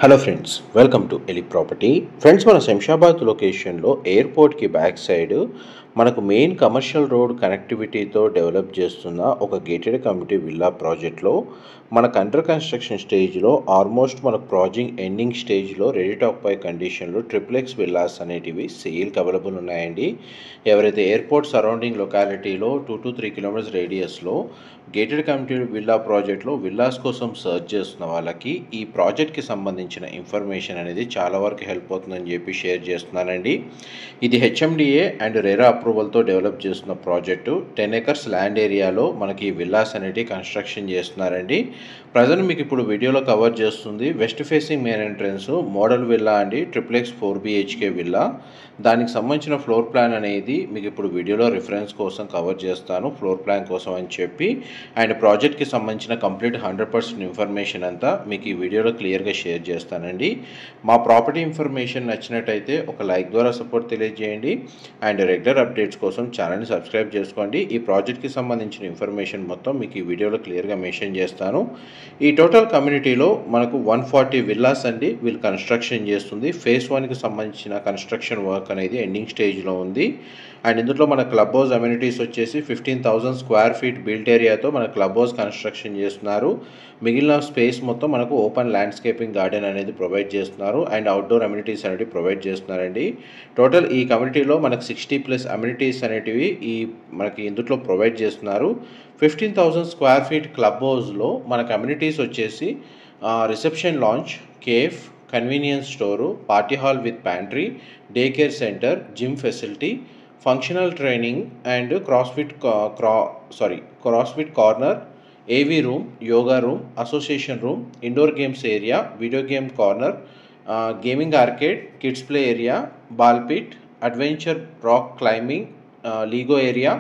Hello friends, welcome to ఎలి property. Friends, మన శంషాబాద్ లొకేషన్లో ఎయిర్పోర్ట్కి బ్యాక్ సైడ్ మనకు మెయిన్ కమర్షియల్ రోడ్ కనెక్టివిటీతో డెవలప్ చేస్తున్న ఒక గేటెడ్ కమ్యూనిటీ విల్లా ప్రాజెక్ట్లో మనకు అండర్ కన్స్ట్రక్షన్ స్టేజ్లో ఆల్మోస్ట్ మనకు ప్రాజెక్ట్ ఎండింగ్ స్టేజ్లో రెడీ టు ఆక్యుపై కండిషన్లో ట్రిప్లెక్స్ విల్లాస్ అనేటివి సేల్కి అవైలబుల్ ఉన్నాయండి. ఎవరైతే ఎయిర్పోర్ట్ సరౌండింగ్ లొకాలిటీలో 2 to 3 కిలోమీటర్స్ రేడియస్లో గేటెడ్ కమ్యూనిటీ విల్లా ప్రాజెక్ట్లో విల్లాస్ కోసం సర్చ్ చేస్తున్న వాళ్ళకి ఈ ప్రాజెక్ట్కి సంబంధించిన ఇన్ఫర్మేషన్ అనేది చాలా వరకు హెల్ప్ అవుతుందని చెప్పి షేర్ చేస్తున్నానండి. ఇది హెచ్ఎండిఏ అండ్ రెరా అప్రూవల్తో డెవలప్ చేస్తున్న ప్రాజెక్టు. 10 acres ల్యాండ్ ఏరియాలో మనకి విల్లాస్ అనేవి కన్స్ట్రక్షన్ చేస్తున్నారండి. ప్రజెంట్ మీకు ఇప్పుడు వీడియోలో కవర్ చేస్తుంది west facing main entrance model villa అండి, ట్రిప్లెక్స్ 4 BHK విల్లా. దానికి సంబంధించిన ఫ్లోర్ ప్లాన్ అనేది మీకు ఇప్పుడు వీడియోలో రిఫరెన్స్ కోసం కవర్ చేస్తాను, ఫ్లోర్ ప్లాన్ కోసం అని చెప్పి. అండ్ ప్రాజెక్ట్కి సంబంధించిన కంప్లీట్ 100% ఇన్ఫర్మేషన్ అంతా మీకు ఈ వీడియోలో క్లియర్గా షేర్ చేస్తానండి. మా ప్రాపర్టీ ఇన్ఫర్మేషన్ నచ్చినట్టయితే ఒక లైక్ ద్వారా సపోర్ట్ తెలియజేయండి. అండ్ రెగ్యులర్ అప్డేట్స్ కోసం ఛానల్ని సబ్స్క్రైబ్ చేసుకోండి. ఈ ప్రాజెక్ట్కి సంబంధించిన ఇన్ఫర్మేషన్ మొత్తం మీకు ఈ వీడియోలో క్లియర్గా మెన్షన్ చేస్తాను. ఈ టోటల్ కమ్యూనిటీలో మనకు 140 విల్లాస్ అండి వీళ్ళు కన్స్ట్రక్షన్ చేస్తుంది. ఫేజ్ 1కి సంబంధించిన కన్స్ట్రక్షన్ వర్క్ అనేది ఎండింగ్ స్టేజ్లో ఉంది. అండ్ ఇందులో మన క్లబ్ హౌస్ అమ్యూనిటీస్ వచ్చేసి 15,000 స్క్వేర్ ఫీట్ బిల్ట్ ఏరియాతో మన క్లబ్ హౌస్ కన్స్ట్రక్షన్ చేస్తున్నారు. మిగిలిన స్పేస్ మొత్తం మనకు ఓపెన్ ల్యాండ్స్కేపింగ్ గార్డెన్ అనేది ప్రొవైడ్ చేస్తున్నారు. అండ్ అవుట్డోర్ అమ్యూనిటీస్ అనేవి ప్రొవైడ్ చేస్తున్నారండి. టోటల్ ఈ కమ్యూనిటీలో మనకు 60+ అమ్యూనిటీస్ అనేటివి మనకి ఇందులో ప్రొవైడ్ చేస్తున్నారు. 15,000 స్క్వేర్ ఫీట్ క్లబ్ హౌస్లో మనకు అమ్యూనిటీస్ వచ్చేసి reception lounge, cafe, convenience store, party hall with pantry, day care centre, gym facility, functional training and crossfit corner, AV room, yoga room, association room, indoor games area, video game corner, gaming arcade, kids play area, ball pit, adventure rock climbing, lego area,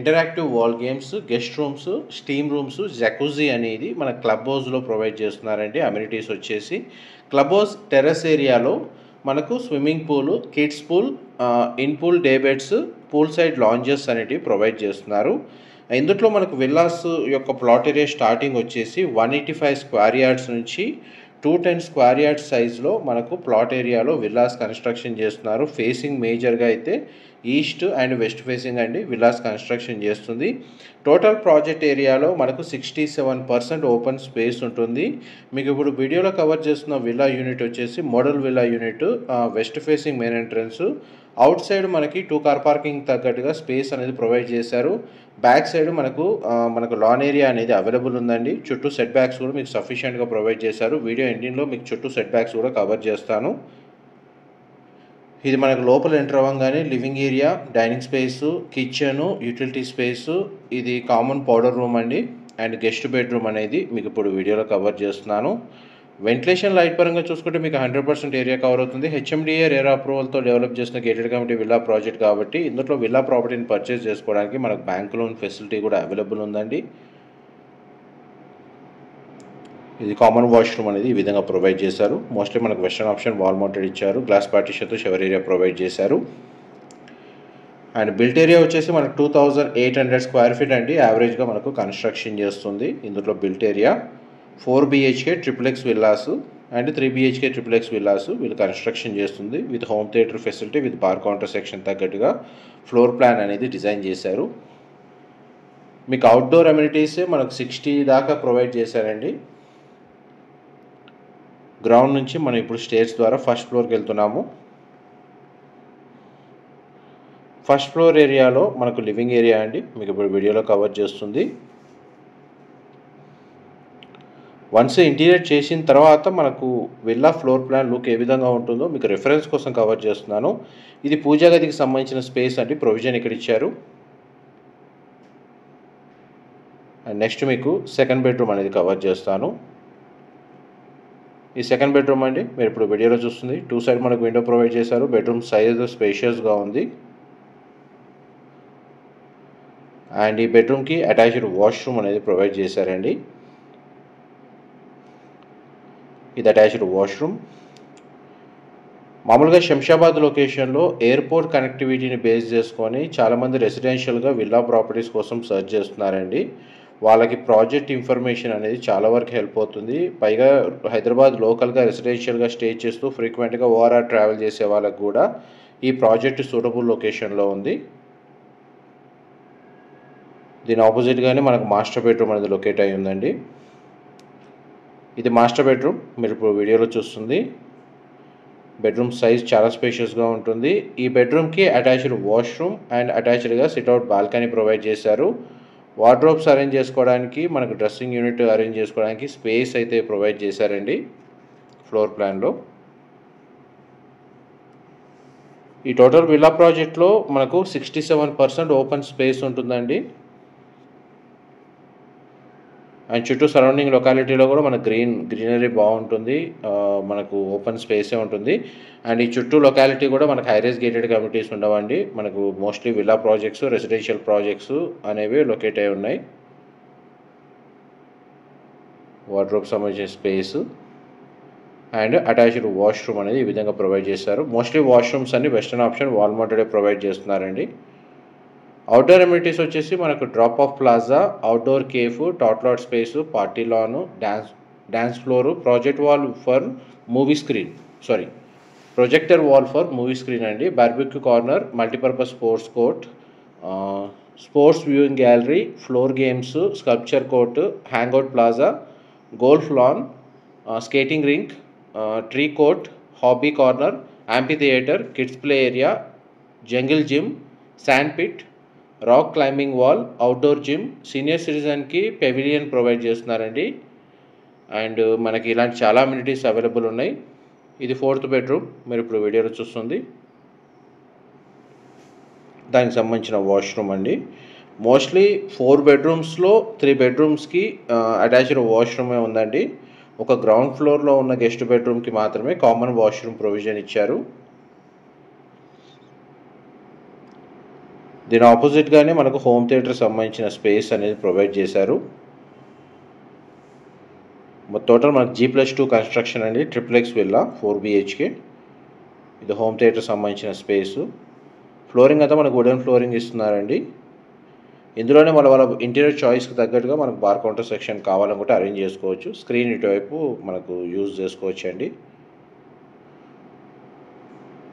interactive wall games, guest rooms, steam rooms, jacuzzi అనేది మన club హౌస్లో provide చేస్తున్నారండి. Amenities వచ్చేసి club house terrace ఏరియాలో మనకు swimming pool, kids pool, in pool day beds, pool side lounges అనేటివి provide చేస్తున్నారు. ఇందులో మనకు విల్లాస్ యొక్క ప్లాట్ ఏరియా స్టార్టింగ్ వచ్చేసి 185 స్క్వేర్ యార్డ్స్ నుంచి 210 స్క్వేర్ యార్డ్స్ సైజులో మనకు ప్లాట్ ఏరియాలో విల్లాస్ కన్స్ట్రక్షన్ చేస్తున్నారు. ఫేసింగ్ మేజర్గా అయితే ఈస్ట్ అండ్ వెస్ట్ ఫేసింగ్ అండి విల్లాస్ కన్స్ట్రక్షన్ చేస్తుంది. టోటల్ ప్రాజెక్ట్ ఏరియాలో మనకు 67% ఓపెన్ స్పేస్ ఉంటుంది. మీకు ఇప్పుడు వీడియోలో కవర్ చేస్తున్న విల్లా యూనిట్ వచ్చేసి model villa unit, west facing main entrance. Out side మనకి 2 కార్ పార్కింగ్ తగ్గట్టుగా స్పేస్ అనేది ప్రొవైడ్ చేశారు. బ్యాక్ సైడ్ మనకు లాన్ ఏరియా అనేది అవైలబుల్ ఉందండి. చుట్టూ సెట్ బ్యాక్స్ కూడా మీకు సఫిషియెంట్గా ప్రొవైడ్ చేశారు. వీడియో ఎండింగ్లో మీకు చుట్టూ సెట్ బ్యాక్స్ కూడా కవర్ చేస్తాను. ఇది మనకు లోపల ఎంటర్ అవ్వగానే living area, dining space, kitchen, utility space, ఇది కామన్ పౌడర్ రూమ్ అండి. అండ్ గెస్ట్ బెడ్రూమ్ అనేది మీకు ఇప్పుడు వీడియోలో కవర్ చేస్తున్నాను. వెంటిలేషన్ లైట్ పరంగా చూసుకుంటే మీకు 100% ఏరియా కవర్ అవుతుంది. హెచ్ఎండిఏ రెరా అప్రూవల్తో డెవలప్ చేసిన గేటెడ్ కమ్యూనిటీ విల్లా ప్రాజెక్ట్ కాబట్టి ఇందులో విల్లా ప్రాపర్టీని పర్చేస్ చేసుకోవడానికి మనకు బ్యాంక్ లోన్ ఫెసిలిటీ కూడా అవైలబుల్ ఉందండి. ఇది కామన్ వాష్రూమ్ అనేది ఈ విధంగా ప్రొవైడ్ చేశారు. మోస్ట్లీ మనకు వెస్టర్న్ ఆప్షన్ వాల్ మౌంటెడ్ ఇచ్చారు. గ్లాస్ పార్టీషన్తో షవర్ ఏరియా ప్రొవైడ్ చేశారు. అండ్ బిల్ట్ ఏరియా వచ్చేసి మనకు 2,800 స్క్వేర్ ఫీట్ అండి యావరేజ్గా మనకు కన్స్ట్రక్షన్ చేస్తుంది. ఇందులో built area 4 BHK triplex villas and 3 BHK triplex villas వీళ్ళు కన్స్ట్రక్షన్ చేస్తుంది. With home theatre facility with bar counter section తగ్గట్టుగా ఫ్లోర్ ప్లాన్ అనేది డిజైన్ చేశారు. మీకు అవుట్డోర్ అమ్యూనిటీస్ మనకు 60 దాకా ప్రొవైడ్ చేశారండి. గ్రౌండ్ నుంచి మనం ఇప్పుడు స్టేర్స్ ద్వారా ఫస్ట్ ఫ్లోర్కి వెళ్తున్నాము. ఫస్ట్ ఫ్లోర్ ఏరియాలో మనకు లివింగ్ ఏరియా అండి మీకు ఇప్పుడు వీడియోలో కవర్ చేస్తుంది. వన్స్ ఇంటీరియర్ చేసిన తర్వాత మనకు విల్లా ఫ్లోర్ ప్లాన్ లుక్ ఏ విధంగా ఉంటుందో మీకు రిఫరెన్స్ కోసం కవర్ చేస్తున్నాను. ఇది పూజా గదికి సంబంధించిన స్పేస్ అండి, ప్రొవిజన్ ఇక్కడ ఇచ్చారు. అండ్ నెక్స్ట్ మీకు సెకండ్ బెడ్రూమ్ అనేది కవర్ చేస్తాను. ఈ సెకండ్ బెడ్రూమ్ అండి మీరు ఇప్పుడు వీడియోలో చూస్తుంది. 2 సైడ్ మనకు విండో ప్రొవైడ్ చేశారు. బెడ్రూమ్ సైజ్ స్పేషియస్గా ఉంది. అండ్ ఈ బెడ్రూమ్కి అటాచ్డ్ వాష్రూమ్ అనేది ప్రొవైడ్ చేశారండి. ఇది అటాచ్డ్ వాష్రూమ్. మామూలుగా శంషాబాద్ లొకేషన్లో ఎయిర్పోర్ట్ కనెక్టివిటీని బేస్ చేసుకొని చాలామంది రెసిడెన్షియల్గా విల్లా ప్రాపర్టీస్ కోసం సర్చ్ చేస్తున్నారండి. వాళ్ళకి ప్రాజెక్ట్ ఇన్ఫర్మేషన్ అనేది చాలా వరకు హెల్ప్ అవుతుంది. పైగా హైదరాబాద్ లోకల్గా రెసిడెన్షియల్గా స్టే చేస్తూ ఫ్రీక్వెంట్గా ఓఆర్ఆర్ ట్రావెల్ చేసే వాళ్ళకి కూడా ఈ ప్రాజెక్ట్ సూటబుల్ లొకేషన్లో ఉంది. దీని ఆపోజిట్గానే మనకు మాస్టర్ బెడ్రూమ్ అనేది లొకేట్ అయి ఉందండి. ఇది మాస్టర్ బెడ్రూమ్, మీరు ఇప్పుడు వీడియోలో చూస్తుంది. బెడ్రూమ్ సైజ్ చాలా స్పేషియస్గా ఉంటుంది. ఈ బెడ్రూమ్కి అటాచ్డ్ వాష్రూమ్ అండ్ అటాచ్డ్గా సిట్అవుట్ బాల్కనీ ప్రొవైడ్ చేశారు. వార్డ్రోబ్స్ అరేంజ్ చేసుకోవడానికి, మనకు డ్రెస్సింగ్ యూనిట్ అరేంజ్ చేసుకోవడానికి స్పేస్ అయితే ప్రొవైడ్ చేశారండి ఫ్లోర్ ప్లాన్లో. ఈ టోటల్ విల్లా ప్రాజెక్ట్లో మనకు 67% ఓపెన్ స్పేస్ ఉంటుందండి. అండ్ చుట్టూ సరౌండింగ్ లొకాలిటీలో కూడా మన గ్రీనరీ బాగుంటుంది, మనకు ఓపెన్ స్పేసే ఉంటుంది. అండ్ ఈ చుట్టూ లొకాలిటీ కూడా మనకు హైరైజ్ గేటెడ్ కమ్యూనిటీస్ ఉండవండి. మనకు mostly villa projects, residential projects అనేవి లొకేట్ అయి ఉన్నాయి. వార్డ్రోబ్ సంబంధించిన స్పేస్ అండ్ అటాచ్డ్ వాష్రూమ్ అనేది ఈ విధంగా ప్రొవైడ్ చేశారు. మోస్ట్లీ వాష్రూమ్స్ అన్ని western option wall mounted provide చేస్తున్నారండి. అవుట్డోర్ ఎమ్యూనిటీస్ వచ్చేసి మనకు drop off plaza, outdoor cafe, tot lot space, party lawn, dance floor, projector wall for movie screen అండి, barbecue corner, multipurpose sports court, sports viewing gallery, floor games, sculpture court, hangout plaza, golf lawn, skating rink, tree court, hobby corner, amphitheatre, kids play area, jungle gym, sand pit, rock climbing wall, outdoor gym, senior సిటిజన్కి pavilion provide చేస్తున్నారండి. And మనకి ఇలాంటి చాలా amenities available ఉన్నాయి. ఇది 4th bedroom, మీరు ఇప్పుడు వీడియోలో చూస్తుంది. దానికి సంబంధించిన వాష్రూమ్ అండి. మోస్ట్లీ 4 బెడ్రూమ్స్లో 3 బెడ్రూమ్స్కి అటాచ్డ్ వాష్రూమే ఉందండి. ఒక గ్రౌండ్ ఫ్లోర్లో ఉన్న గెస్ట్ బెడ్రూమ్కి మాత్రమే కామన్ వాష్రూమ్ ప్రొవిజన్ ఇచ్చారు. దీని ఆపోజిట్గానే మనకు హోమ్ థియేటర్ సంబంధించిన స్పేస్ అనేది ప్రొవైడ్ చేశారు. టోటల్ మనకు G+2 కన్స్ట్రక్షన్ అండి, XXX విల్లా 4 BHK. ఇది హోమ్ థియేటర్ సంబంధించిన స్పేసు. ఫ్లోరింగ్ అంతా మనకు వుడెన్ ఫ్లోరింగ్ ఇస్తున్నారండి. ఇందులోనే వాళ్ళ ఇంటీరియర్ చాయిస్కి తగ్గట్టుగా మనకు బార్ కౌంటర్ సెక్షన్ కావాలనుకుంటే అరేంజ్ చేసుకోవచ్చు. స్క్రీన్ ఇటువైపు మనకు యూజ్ చేసుకోవచ్చు అండి.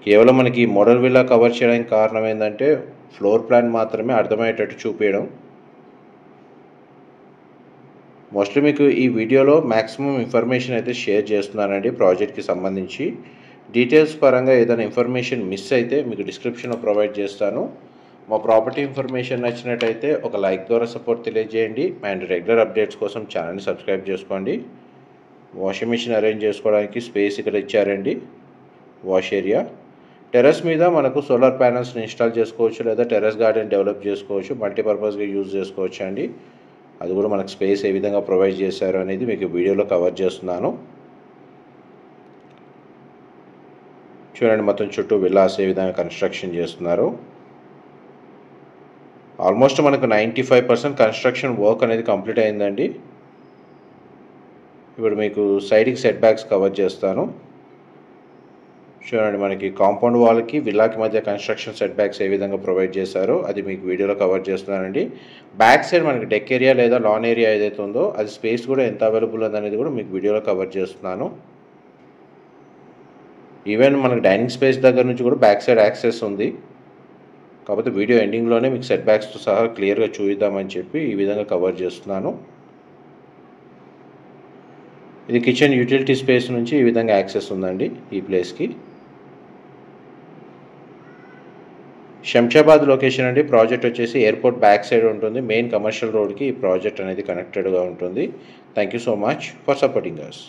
కేవలం మనకి మోడల్ విల్లా కవర్ చేయడానికి కారణం ఏంటంటే ఫ్లోర్ ప్లాన్ మాత్రమే అర్థమయ్యేటట్టు చూపించడం. మోస్ట్లీ మీకు ఈ వీడియోలో మ్యాక్సిమం ఇన్ఫర్మేషన్ అయితే షేర్ చేస్తున్నానండి ప్రాజెక్ట్కి సంబంధించి. డీటెయిల్స్ పరంగా ఏదైనా ఇన్ఫర్మేషన్ మిస్ అయితే మీకు డిస్క్రిప్షన్లో ప్రొవైడ్ చేస్తాను. మా ప్రాపర్టీ ఇన్ఫర్మేషన్ నచ్చినట్టయితే ఒక లైక్ ద్వారా సపోర్ట్ తెలియజేయండి. అండ్ రెగ్యులర్ అప్డేట్స్ కోసం ఛానల్ని సబ్స్క్రైబ్ చేసుకోండి. వాషింగ్ మిషన్ అరేంజ్ చేసుకోవడానికి స్పేస్ ఇక్కడ ఇచ్చారండి, వాష్ ఏరియా. టెర్రస్ మీద మనకు సోలార్ ప్యానల్స్ని ఇన్స్టాల్ చేసుకోవచ్చు, లేదా టెర్రస్ గార్డెన్ డెవలప్ చేసుకోవచ్చు, మల్టీపర్పస్గా యూజ్ చేసుకోవచ్చు అండి. అది కూడా మనకు స్పేస్ ఏ విధంగా ప్రొవైడ్ చేశారు అనేది మీకు వీడియోలో కవర్ చేస్తున్నాను. చూడండి, మొత్తం చుట్టూ విల్లాస్ ఏ విధంగా కన్స్ట్రక్షన్ చేస్తున్నారు. ఆల్మోస్ట్ మనకు 95% కన్స్ట్రక్షన్ వర్క్ అనేది కంప్లీట్ అయిందండి. ఇప్పుడు మీకు సైడ్కి సెట్ బ్యాక్స్ కవర్ చేస్తాను. చూడండి, మనకి కాంపౌండ్ వాల్కి విల్లాకి మధ్య కన్స్ట్రక్షన్ సెట్ బ్యాక్స్ ఏ విధంగా ప్రొవైడ్ చేశారో అది మీకు వీడియోలో కవర్ చేస్తున్నానండి. బ్యాక్ సైడ్ మనకి డెక్ ఏరియా లేదా లాన్ ఏరియా ఏదైతే ఉందో అది స్పేస్ కూడా ఎంత అవైలబుల్ ఉందనేది కూడా మీకు వీడియోలో కవర్ చేస్తున్నాను. ఈవెన్ మనకి డైనింగ్ స్పేస్ దగ్గర నుంచి కూడా బ్యాక్ సైడ్ యాక్సెస్ ఉంది. కాకపోతే వీడియో ఎండింగ్లోనే మీకు సెట్ బ్యాక్స్తో సహా క్లియర్గా చూద్దామని చెప్పి ఈ విధంగా కవర్ చేస్తున్నాను. ఇది కిచెన్ యూటిలిటీ స్పేస్ నుంచి ఈ విధంగా యాక్సెస్ ఉందండి ఈ ప్లేస్కి. శంషాబాద్ లొకేషన్ అండి. ప్రాజెక్ట్ వచ్చేసి ఎయిర్పోర్ట్ బ్యాక్ సైడ్ ఉంటుంది. మెయిన్ కమర్షియల్ రోడ్కి ఈ ప్రాజెక్ట్ అనేది కనెక్టెడ్గా ఉంటుంది. Thank you so much for supporting us.